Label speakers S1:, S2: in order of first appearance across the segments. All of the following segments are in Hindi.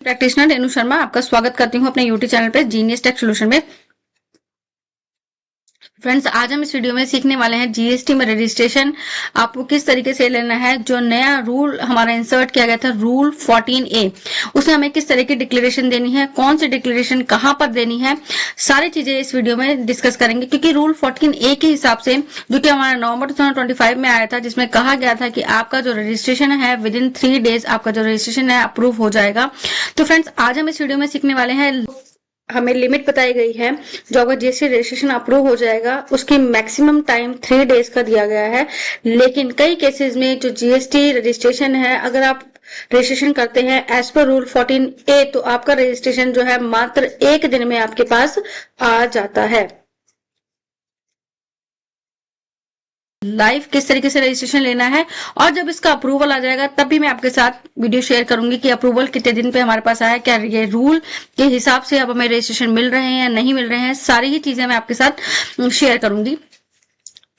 S1: प्रैक्टिशनर रेणु शर्मा आपका स्वागत करती हूँ अपने यूट्यूब चैनल पे जीनियस टेक सॉल्यूशन में। फ्रेंड्स, आज हम इस वीडियो में सीखने वाले हैं जीएसटी में रजिस्ट्रेशन आपको किस तरीके से लेना है। जो नया रूल हमारा इंसर्ट किया गया था रूल 14A, उसमें हमें किस तरह की डिक्लेरेशन देनी है, कौन सी डिक्लेरेशन कहां पर देनी है, सारी चीजें इस वीडियो में डिस्कस करेंगे। क्योंकि रूल 14A के हिसाब से जो कि हमारा नवंबर 2025 में आया था, जिसमें कहा गया था कि आपका जो रजिस्ट्रेशन है विद इन 3 डेज आपका जो रजिस्ट्रेशन है अप्रूव हो जाएगा। तो फ्रेंड्स, आज हम इस वीडियो में सीखने वाले हैं, हमें लिमिट बताई गई है जो अगर जीएसटी रजिस्ट्रेशन अप्रूव हो जाएगा उसकी मैक्सिमम टाइम 3 डेज का दिया गया है। लेकिन कई केसेस में जो जीएसटी रजिस्ट्रेशन है, अगर आप रजिस्ट्रेशन करते हैं एज पर रूल 14A, तो आपका रजिस्ट्रेशन जो है मात्र 1 दिन में आपके पास आ जाता है। लाइव किस तरीके से रजिस्ट्रेशन लेना है और जब इसका अप्रूवल आ जाएगा तब भी मैं आपके साथ वीडियो शेयर करूंगी कि अप्रूवल कितने दिन पे हमारे पास आया, क्या ये रूल के हिसाब से अब हमें रजिस्ट्रेशन मिल रहे हैं या नहीं मिल रहे हैं, सारी ही चीजें मैं आपके साथ शेयर करूंगी।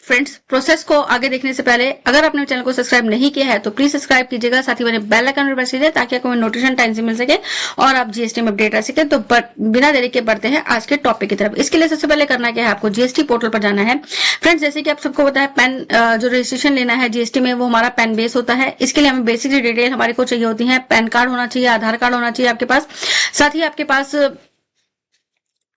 S1: फ्रेंड्स, प्रोसेस को आगे देखने से पहले अगर आपने चैनल को सब्सक्राइब नहीं किया है तो प्लीज सब्सक्राइब कीजिएगा, साथ ही मैंने बेल आइकन प्रेस कीजिए ताकि आपको नोटिफिकेशन टाइम से मिल सके और आप जीएसटी में अपडेट रह सके। तो बिना देरी के बढ़ते हैं आज के टॉपिक की तरफ। इसके लिए सबसे पहले करना क्या है, आपको जीएसटी पोर्टल पर जाना है। फ्रेंड्स, जैसे कि आप सबको पता है, पैन जो रजिस्ट्रेशन लेना है जीएसटी में वो हमारा पैन बेस होता है। इसके लिए हमें बेसिक डिटेल हमारे को चाहिए होती है। पैन कार्ड होना चाहिए, आधार कार्ड होना चाहिए आपके पास, साथ ही आपके पास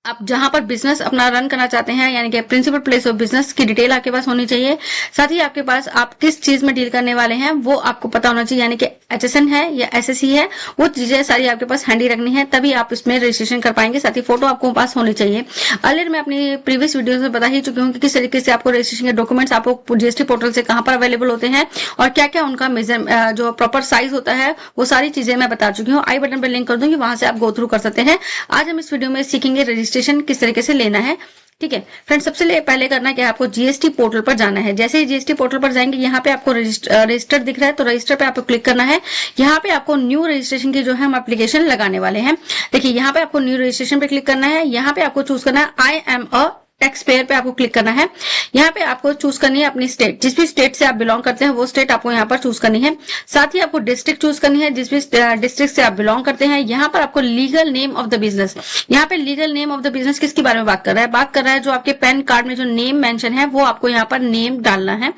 S1: आप जहां पर बिजनेस अपना रन करना चाहते हैं यानी कि प्रिंसिपल प्लेस ऑफ बिजनेस की डिटेल आपके पास होनी चाहिए। साथ ही आपके पास आप किस चीज में डील करने वाले हैं वो आपको पता होना चाहिए, यानी कि एचएसएन है या एसएससी है, वो चीजें सारी आपके पास हैंडी रखनी है, तभी आप इसमें रजिस्ट्रेशन कर पाएंगे। साथ ही फोटो आपको पास होनी चाहिए। अर्लियर मैं अपनी प्रीवियस वीडियो में बता ही चुकी हूँ कि किस तरीके से आपको रजिस्ट्रेशन के डॉक्यूमेंट्स आपको जीएसटी पोर्टल से कहां पर अवेलेबल होते हैं और क्या क्या उनका मेजर जो प्रॉपर साइज होता है, वो सारी चीजें मैं बता चुकी हूँ। आई बटन पर लिंक कर दूंगी, वहां से आप गो थ्रू कर सकते हैं। आज हम इस वीडियो में सीखेंगे रजिस्ट्रेशन किस तरीके से लेना है। ठीक है फ्रेंड्स, सबसे पहले करना क्या है, आपको जीएसटी पोर्टल पर जाना है। जैसे ही जीएसटी पोर्टल पर जाएंगे, यहाँ पे आपको रजिस्टर दिख रहा है, तो रजिस्टर पे आपको क्लिक करना है। यहाँ पे आपको न्यू रजिस्ट्रेशन की जो है हम एप्लीकेशन लगाने वाले हैं। देखिए, यहाँ पे आपको न्यू रजिस्ट्रेशन पे क्लिक करना है। यहाँ पे आपको चूज करना है I am a tax payer पे आपको क्लिक करना है। यहाँ पे आपको चूज करनी है अपनी स्टेट, जिस भी स्टेट से आप बिलोंग करते हैं वो स्टेट आपको यहाँ पर चूज करनी है। साथ ही आपको डिस्ट्रिक्ट चूज करनी है, जिस भी डिस्ट्रिक्ट से आप बिलोंग करते हैं। यहाँ पर आपको legal name of the business, यहाँ पे legal name of the business किसके बारे में बात कर रहा है, बात कर रहा है जो आपके पैन कार्ड में जो नेम मेंशन है वो आपको यहाँ पर नेम डालना है।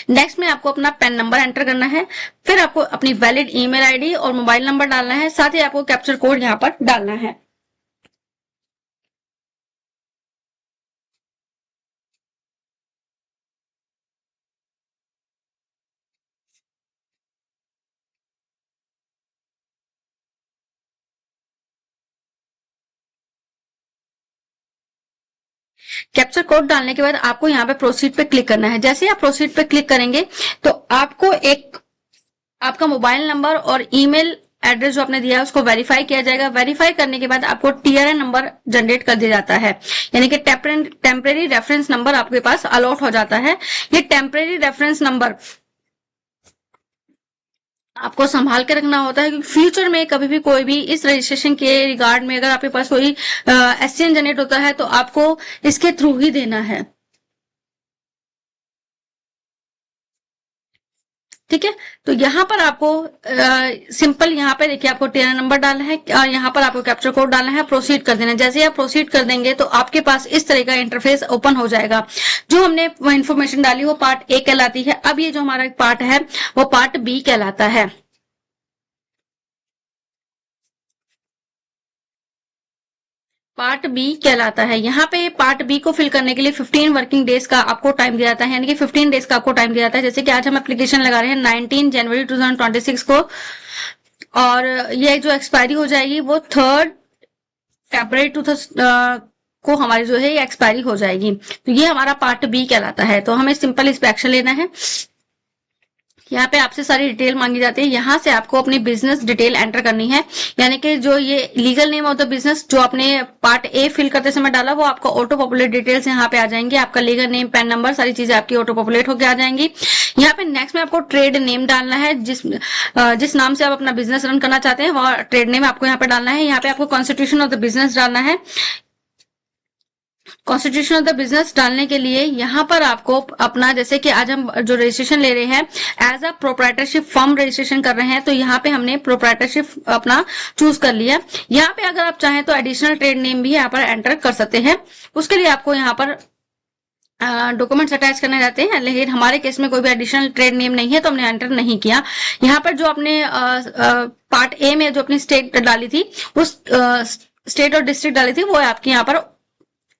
S1: नेक्स्ट में आपको अपना पैन नंबर एंटर करना है, फिर आपको अपनी वैलिड ईमेल आईडी और मोबाइल नंबर डालना है, साथ ही आपको कैप्चर कोड यहाँ पर डालना है। कैप्चर कोड डालने के बाद आपको यहाँ पे प्रोसीड पे क्लिक करना है। जैसे ही आप प्रोसीड पे क्लिक करेंगे तो आपको एक आपका मोबाइल नंबर और ईमेल एड्रेस जो आपने दिया है उसको वेरीफाई किया जाएगा। वेरीफाई करने के बाद आपको टीआरएन नंबर जनरेट कर दिया जाता है, यानी कि टेम्परेरी रेफरेंस नंबर आपके पास अलॉट हो जाता है। ये टेम्परेरी रेफरेंस नंबर आपको संभाल के रखना होता है, क्योंकि फ्यूचर में कभी भी कोई भी इस रजिस्ट्रेशन के रिगार्ड में अगर आपके पास कोई एससीएन जनरेट होता है तो आपको इसके थ्रू ही देना है। ठीक है, तो यहाँ पर आपको सिंपल यहाँ पे देखिए आपको टीआरएन नंबर डालना है और यहाँ पर आपको कैप्चर कोड डालना है, प्रोसीड कर देना है। जैसे ही आप प्रोसीड कर देंगे तो आपके पास इस तरह का इंटरफेस ओपन हो जाएगा। जो हमने इन्फॉर्मेशन डाली वो पार्ट ए कहलाती है। अब ये जो हमारा पार्ट है वो पार्ट बी कहलाता है। पार्ट बी कहलाता है। यहाँ पे पार्ट बी को फिल करने के लिए 15 वर्किंग डेज का आपको टाइम दिया जाता है, यानी कि 15 डेज का आपको टाइम दिया जाता है। जैसे कि आज हम एप्लीकेशन लगा रहे हैं 19 जनवरी 2026 को, और ये जो एक्सपायरी हो जाएगी वो 3 फरवरी को हमारी जो है ये एक्सपायरी हो जाएगी। तो ये हमारा पार्ट बी कहलाता है। तो हमें सिंपल इस पे एक्शन लेना है। यहाँ पे आपसे सारी डिटेल मांगी जाती है। यहाँ से आपको अपनी बिजनेस डिटेल एंटर करनी है, यानी कि जो ये legal name of the business जो आपने पार्ट ए फिल करते समय डाला वो आपका ऑटो पॉपुलेट डिटेल्स यहाँ पे आ जाएंगे। आपका लीगल नेम, पैन नंबर, सारी चीजें आपकी ऑटो पॉपुलेट होकर आ जाएंगी। यहाँ पे नेक्स्ट में आपको ट्रेड नेम डालना है, जिस नाम से आप अपना बिजनेस रन करना चाहते हैं वो ट्रेड नेम आपको यहाँ पे डालना है। यहाँ पे आपको कॉन्स्टिट्यूशन ऑफ द बिजनेस डालना है। कॉन्स्टिट्यूशन ऑफ द बिजनेस डालने के लिए यहाँ पर आपको अपना, जैसे कि आज हम जो रजिस्ट्रेशन ले रहे हैं as a proprietorship firm registration कर रहे हैं, तो यहाँ पे हमने प्रोप्राइटरशिप अपना चूज कर लिया। यहाँ पे अगर आप चाहें तो एडिशनल ट्रेड नेम भी यहाँ पर एंटर कर सकते हैं। उसके लिए आपको यहाँ पर डॉक्यूमेंट्स अटैच करने रहते हैं, लेकिन हमारे केस में कोई भी एडिशनल ट्रेड नेम नहीं है तो हमने एंटर नहीं किया। यहाँ पर जो अपने पार्ट ए में जो अपनी स्टेट डाली थी, उस स्टेट और डिस्ट्रिक्ट डाली थी, वो आपकी यहाँ पर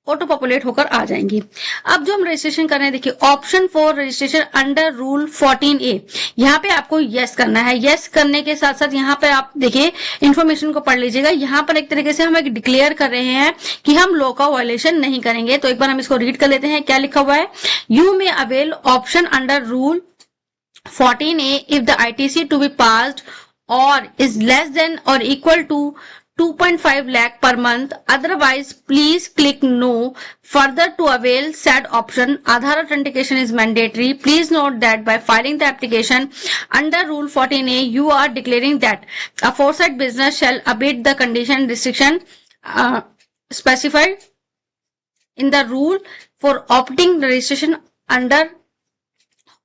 S1: ऑटो पॉपुलेट होकर आ जाएंगी। अब जो हम रजिस्ट्रेशन कर रहे हैं, देखिए option for registration under rule 14A, यहाँ पे आपको यस करना है। यस करने के साथ साथ यहाँ पे आप देखिए इन्फॉर्मेशन को पढ़ लीजिएगा। यहाँ पर एक तरीके से हम एक डिक्लेयर कर रहे हैं कि हम लॉ का वायलेशन नहीं करेंगे। तो एक बार हम इसको रीड कर लेते हैं, क्या लिखा हुआ है। You may avail option under rule 14A if the ITC to be passed or is less than or equal to 2.5 lakh per month. Otherwise, please click no. Further, to avail said option, Aadhaar authentication is mandatory. Please note that by filing the application under Rule 14A, you are declaring that aforesaid business shall abide the condition restriction specified in the rule for opting registration under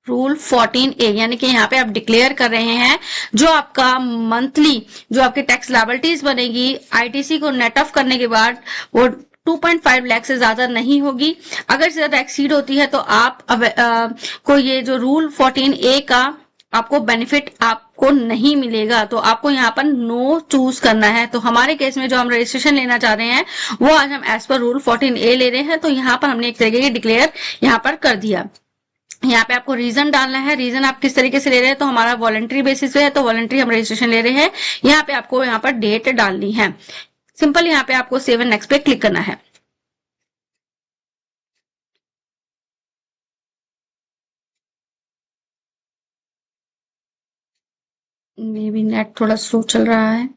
S1: rule 14A, यानी कि यहाँ पे आप डिक्लेयर कर रहे हैं जो आपका मंथली जो आपकी टैक्स लायबिलिटीज बनेगी आईटीसी को नेट ऑफ करने के बाद वो 2.5 लाख से ज्यादा नहीं होगी। अगर से ज्यादा एक्सीड होती है तो आप को ये जो रूल 14A का आपको बेनिफिट आपको नहीं मिलेगा। तो आपको यहाँ पर नो चूज करना है। तो हमारे केस में जो हम रजिस्ट्रेशन लेना चाह रहे हैं वो आज हम एज पर रूल 14A ले रहे हैं। तो यहाँ पर हमने एक तरीके की डिक्लेयर यहाँ पर कर दिया। यहाँ पे आपको रीजन डालना है। रीजन आप किस तरीके से ले रहे हैं, तो हमारा वॉलंटरी बेसिस पे है, तो वॉलंटरी हम रजिस्ट्रेशन ले रहे हैं। यहाँ पे आपको यहाँ पर डेट डालनी है। सिंपल यहाँ पे आपको सेव एंड नेक्स्ट पे क्लिक करना है। मे बी नेट थोड़ा स्लो चल रहा है।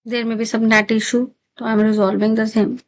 S1: There may be some net issue, so I'm resolving the same.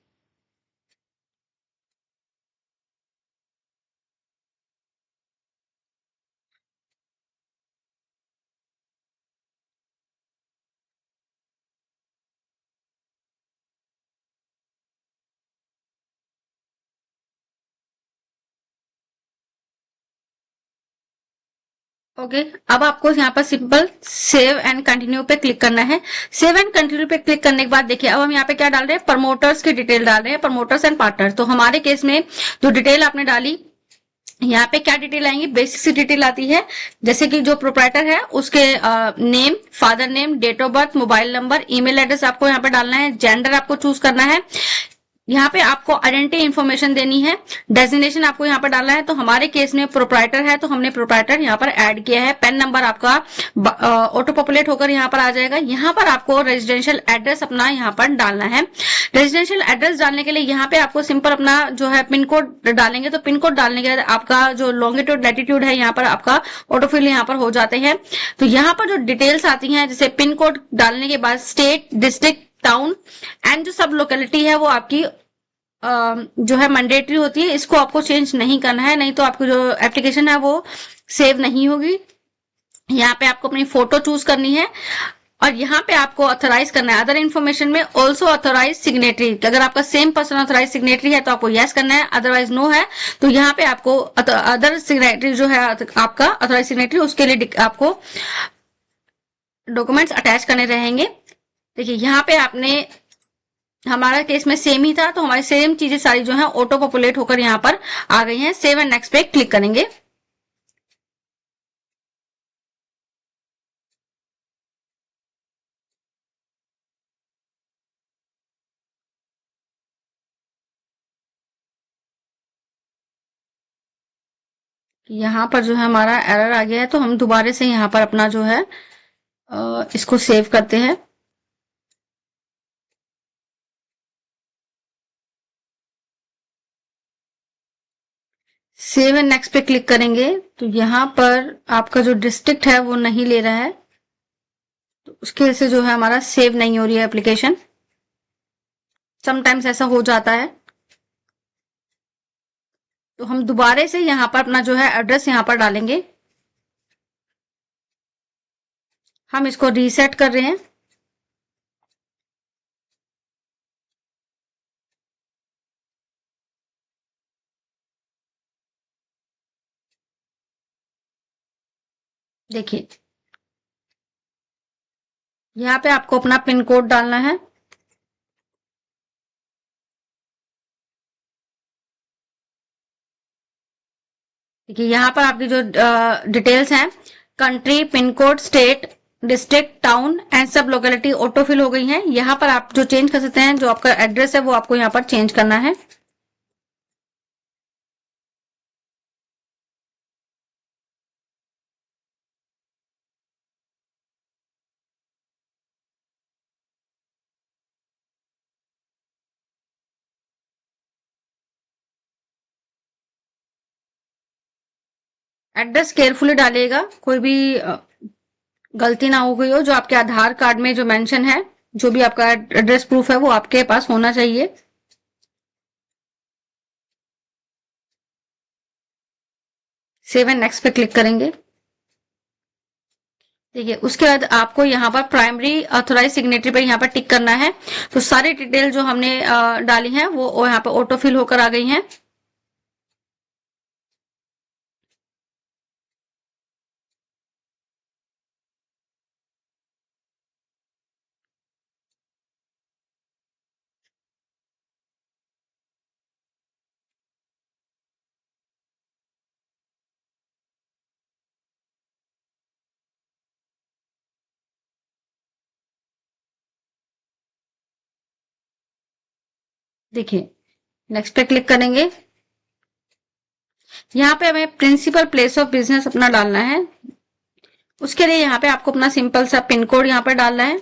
S1: Okay अब आपको यहाँ पर सिंपल सेव एंड कंटिन्यू पे क्लिक करना है। सेव एंड कंटिन्यू पे क्लिक करने के बाद देखिए अब हम यहाँ पे क्या डाल रहे हैं, प्रमोटर्स की डिटेल डाल रहे हैं, प्रमोटर्स एंड पार्टनर। तो हमारे केस में जो डिटेल आपने डाली, यहाँ पे क्या डिटेल आएंगी, बेसिक सी डिटेल आती है, जैसे कि जो प्रोप्राइटर है उसके name, father name, date of birth, mobile number, email address आपको यहाँ पे डालना है, जेंडर आपको चूज करना है। यहाँ पे आपको आइडेंटिटी इंफॉर्मेशन देनी है, डेजिग्नेशन आपको यहाँ पर डालना है। तो हमारे केस में प्रोप्राइटर है तो हमने प्रोप्राइटर यहाँ पर ऐड किया है। पेन नंबर आपका ऑटो पॉपुलेट होकर यहाँ पर आ जाएगा। यहाँ पर आपको रेजिडेंशियल एड्रेस अपना यहाँ पर डालना है। रेजिडेंशियल एड्रेस डालने के लिए यहाँ पे आपको सिंपल अपना जो है पिन कोड डालेंगे। तो पिन कोड डालने के बाद आपका जो लॉन्गिट्यूड लैटिट्यूड है यहाँ पर आपका ऑटोफिल यहाँ पर हो जाते हैं। तो यहाँ पर जो डिटेल्स आती हैं, जैसे पिन कोड डालने के बाद स्टेट, डिस्ट्रिक्ट, टाउन एंड जो सब लोकेलिटी है वो आपकी जो है मैंडेटरी होती है। इसको आपको चेंज नहीं करना है, नहीं तो आपकी जो एप्लीकेशन है वो सेव नहीं होगी। यहाँ पे आपको अपनी फोटो चूज करनी है और यहाँ पे आपको ऑथराइज करना है। अदर इन्फॉर्मेशन में ऑल्सो ऑथराइज सिग्नेटरी, अगर आपका सेम पर्सन ऑथराइज सिग्नेटरी है तो आपको यस करना है, अदरवाइज नो है। तो यहाँ पे आपको अदर सिग्नेटरी जो है आपका ऑथराइज सिग्नेटरी, उसके लिए आपको डॉक्यूमेंट्स अटैच करने रहेंगे। देखिए यहाँ पे आपने, हमारा केस में सेम ही था तो हमारी सेम चीजें सारी जो है ऑटो पॉपुलेट होकर यहाँ पर आ गई हैं। सेव एंड नेक्स्ट पे क्लिक करेंगे। यहाँ पर जो है हमारा एरर आ गया है तो हम दोबारा से यहाँ पर अपना जो है इसको सेव करते हैं। सेव एंड नेक्स्ट पे क्लिक करेंगे तो यहाँ पर आपका जो डिस्ट्रिक्ट है वो नहीं ले रहा है, तो उसकी वजह से जो है हमारा सेव नहीं हो रही है एप्लीकेशन। समटाइम्स ऐसा हो जाता है। तो हम दोबारा से यहाँ पर अपना जो है एड्रेस यहाँ पर डालेंगे। हम इसको रीसेट कर रहे हैं। देखिए यहाँ पे आपको अपना पिन कोड डालना है। देखिए यहाँ पर आपकी जो डिटेल्स हैं, country, pin code, state, district, town and सब लोकेलिटी ऑटो फिल हो गई हैं। यहाँ पर आप जो चेंज कर सकते हैं, जो आपका एड्रेस है वो आपको यहाँ पर चेंज करना है। एड्रेस केयरफुली डालिएगा, कोई भी गलती ना हो गई हो। जो आपके आधार कार्ड में जो मेंशन है, जो भी आपका एड्रेस प्रूफ है वो आपके पास होना चाहिए। सेव एंड नेक्स्ट पे क्लिक करेंगे। देखिए उसके बाद आपको यहाँ पर प्राइमरी ऑथोराइज सिग्नेटरी पे यहाँ पर टिक करना है। तो सारी डिटेल जो हमने डाली हैं वो यहाँ पे ऑटो फिल होकर आ गई हैं। देखिए नेक्स्ट पे क्लिक करेंगे। यहाँ पे हमें प्रिंसिपल प्लेस ऑफ बिजनेस अपना डालना है। उसके लिए यहाँ पे आपको अपना सिंपल सा पिन कोड यहाँ पर डालना है।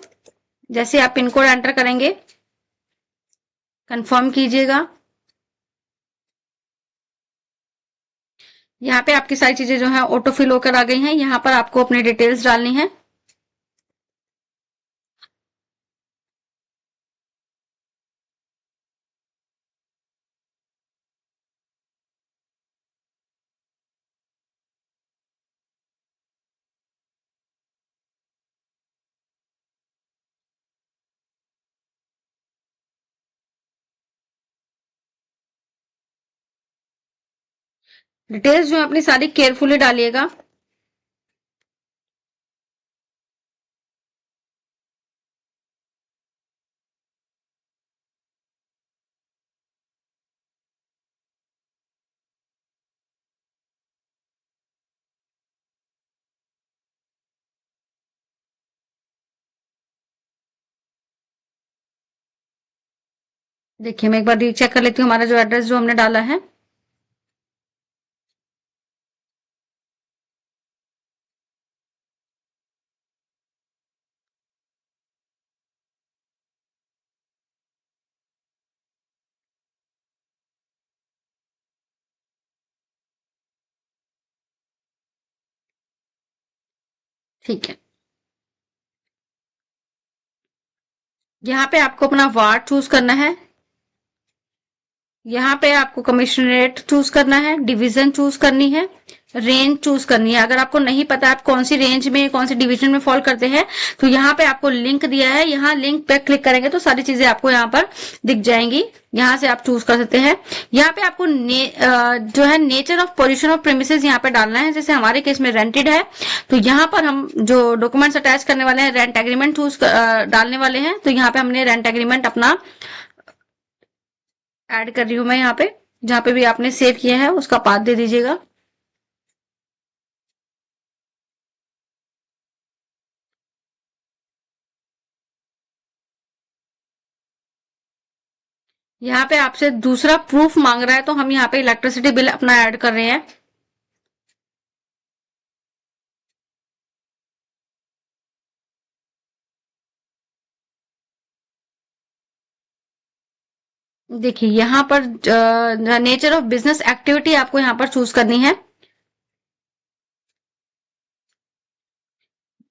S1: जैसे आप पिन कोड एंटर करेंगे, कंफर्म कीजिएगा। यहाँ पे आपकी सारी चीजें जो है ऑटो फिल होकर आ गई हैं। यहाँ पर आपको अपनी डिटेल्स डालनी है। डिटेल्स जो है अपनी सारी केयरफुली डालिएगा। देखिए मैं एक बार रीचेक कर लेती हूँ हमारा जो एड्रेस जो हमने डाला है। ठीक है, यहाँ पे आपको अपना वार्ड चूज करना है। यहाँ पे आपको कमिश्नरेट चूज करना है, डिवीजन चूज करनी है, रेंज चूज करनी है। अगर आपको नहीं पता आप कौन सी रेंज में कौन सी डिवीजन में फॉल करते हैं, तो यहाँ पे आपको लिंक दिया है। यहाँ लिंक पे क्लिक करेंगे तो सारी चीजें आपको यहाँ पर दिख जाएंगी। यहाँ से आप चूज कर सकते हैं। यहाँ पे आपको जो है nature of position of premises यहाँ पे डालना है। जैसे हमारे केस में रेंटेड है, तो यहाँ पर हम जो डॉक्यूमेंट्स अटैच करने वाले हैं, रेंट एग्रीमेंट चूज डालने वाले हैं। तो यहाँ पे हमने रेंट एग्रीमेंट अपना ऐड कर रही हूँ मैं। यहाँ पे जहाँ पे भी आपने सेव किया है उसका पाथ दे दीजिएगा। यहाँ पे आपसे दूसरा प्रूफ मांग रहा है, तो हम यहाँ पे इलेक्ट्रिसिटी बिल अपना ऐड कर रहे हैं। देखिए यहाँ पर नेचर ऑफ बिजनेस एक्टिविटी आपको यहाँ पर चूज करनी है।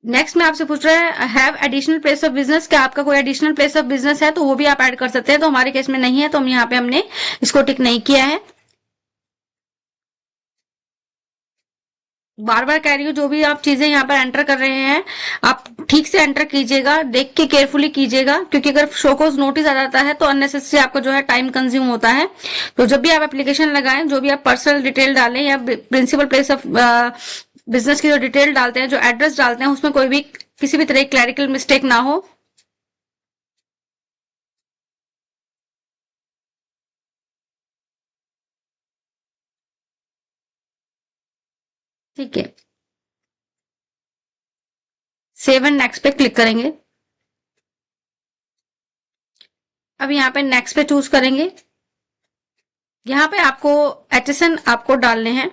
S1: नेक्स्ट में आपसे पूछ रहा है have additional place of business, क्या आपका कोई एडिशनल प्लेस ऑफ बिजनेस है, तो वो भी आप ऐड कर सकते हैं। तो हमारे केस में नहीं है, तो हम यहाँ पे हमने इसको टिक नहीं किया है। बार बार कह रही हूँ, जो भी आप चीजें यहाँ पर एंटर कर रहे हैं आप ठीक से एंटर कीजिएगा, देख के केयरफुली कीजिएगा, क्योंकि अगर शोकोज नोटिस आ जाता है तो अननेसेसरी आपका जो है टाइम कंज्यूम होता है। तो जब भी आप एप्लीकेशन लगाएं, जो भी आप पर्सनल डिटेल डालें या प्रिंसिपल प्लेस ऑफ बिजनेस की जो डिटेल डालते हैं, जो एड्रेस डालते हैं, उसमें कोई भी किसी भी तरह की क्लैरिकल मिस्टेक ना हो। ठीक है, सेव एंड नेक्स्ट पे क्लिक करेंगे। अब यहाँ पे नेक्स्ट पे चूज करेंगे। यहाँ पे आपको एचएसएन आपको डालने हैं।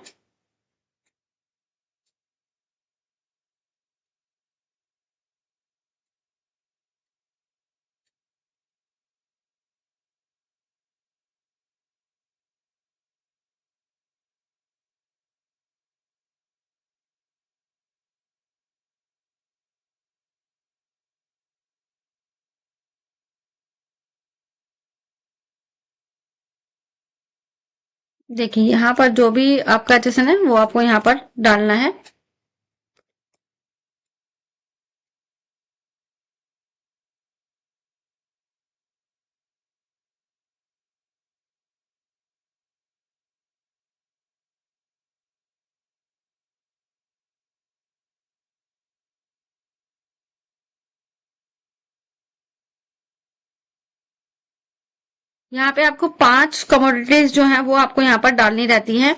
S1: देखिए यहाँ पर जो भी आपका एचएसएन है वो आपको यहाँ पर डालना है। यहाँ पे आपको 5 कमोडिटीज जो हैं वो आपको यहाँ पर डालनी रहती हैं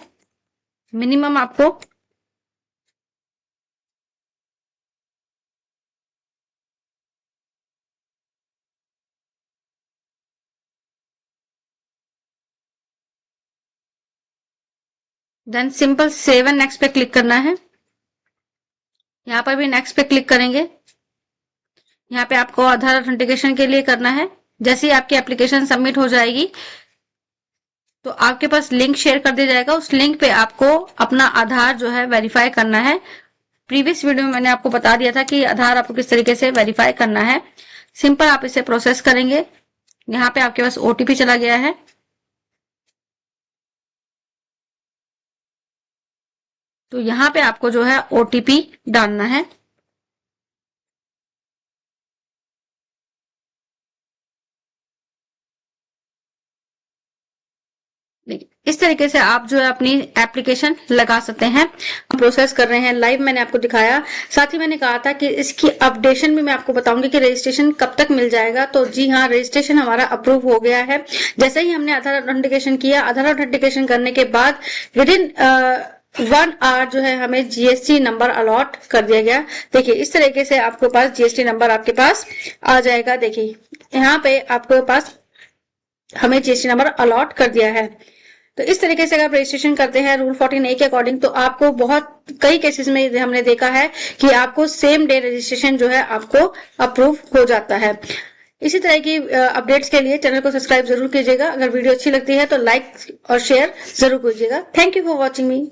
S1: मिनिमम आपको। Then simple save and next पे क्लिक करना है। यहाँ पर भी नेक्स्ट पे क्लिक करेंगे। यहाँ पे आपको आधार ऑथेंटिकेशन के लिए करना है। जैसे ही आपकी एप्लीकेशन सबमिट हो जाएगी तो आपके पास लिंक शेयर कर दिया जाएगा। उस लिंक पे आपको अपना आधार जो है वेरीफाई करना है। प्रीवियस वीडियो में मैंने आपको बता दिया था कि आधार आपको किस तरीके से वेरीफाई करना है। सिंपल आप इसे प्रोसेस करेंगे। यहाँ पे आपके पास ओटीपी चला गया है। तो यहाँ पे आपको जो है ओटीपी डालना है। इस तरीके से आप जो है अपनी एप्लीकेशन लगा सकते हैं। हम प्रोसेस कर रहे हैं लाइव, मैंने आपको दिखाया। साथ ही मैंने कहा था कि इसकी अपडेशन भी मैं आपको बताऊंगी कि रजिस्ट्रेशन कब तक मिल जाएगा। तो जी हाँ, रजिस्ट्रेशन हमारा अप्रूव हो गया है। जैसे ही हमने आधार ऑथेंटिकेशन किया, आधार ऑथेंटिकेशन करने के बाद विद इन 1 आवर जो है हमें जीएसटी नंबर अलॉट कर दिया गया। देखिए इस तरीके से आपके पास जीएसटी नंबर आपके पास आ जाएगा। देखिए यहाँ पे आपके पास हमें जीएसटी नंबर अलॉट कर दिया है। तो इस तरीके से अगर आप रजिस्ट्रेशन करते हैं रूल 14A के अकॉर्डिंग, तो आपको बहुत कई केसेस में हमने देखा है कि आपको सेम डे रजिस्ट्रेशन जो है आपको अप्रूव हो जाता है। इसी तरह की अपडेट्स के लिए चैनल को सब्सक्राइब जरूर कीजिएगा। अगर वीडियो अच्छी लगती है तो लाइक और शेयर जरूर कीजिएगा। Thank you for watching me.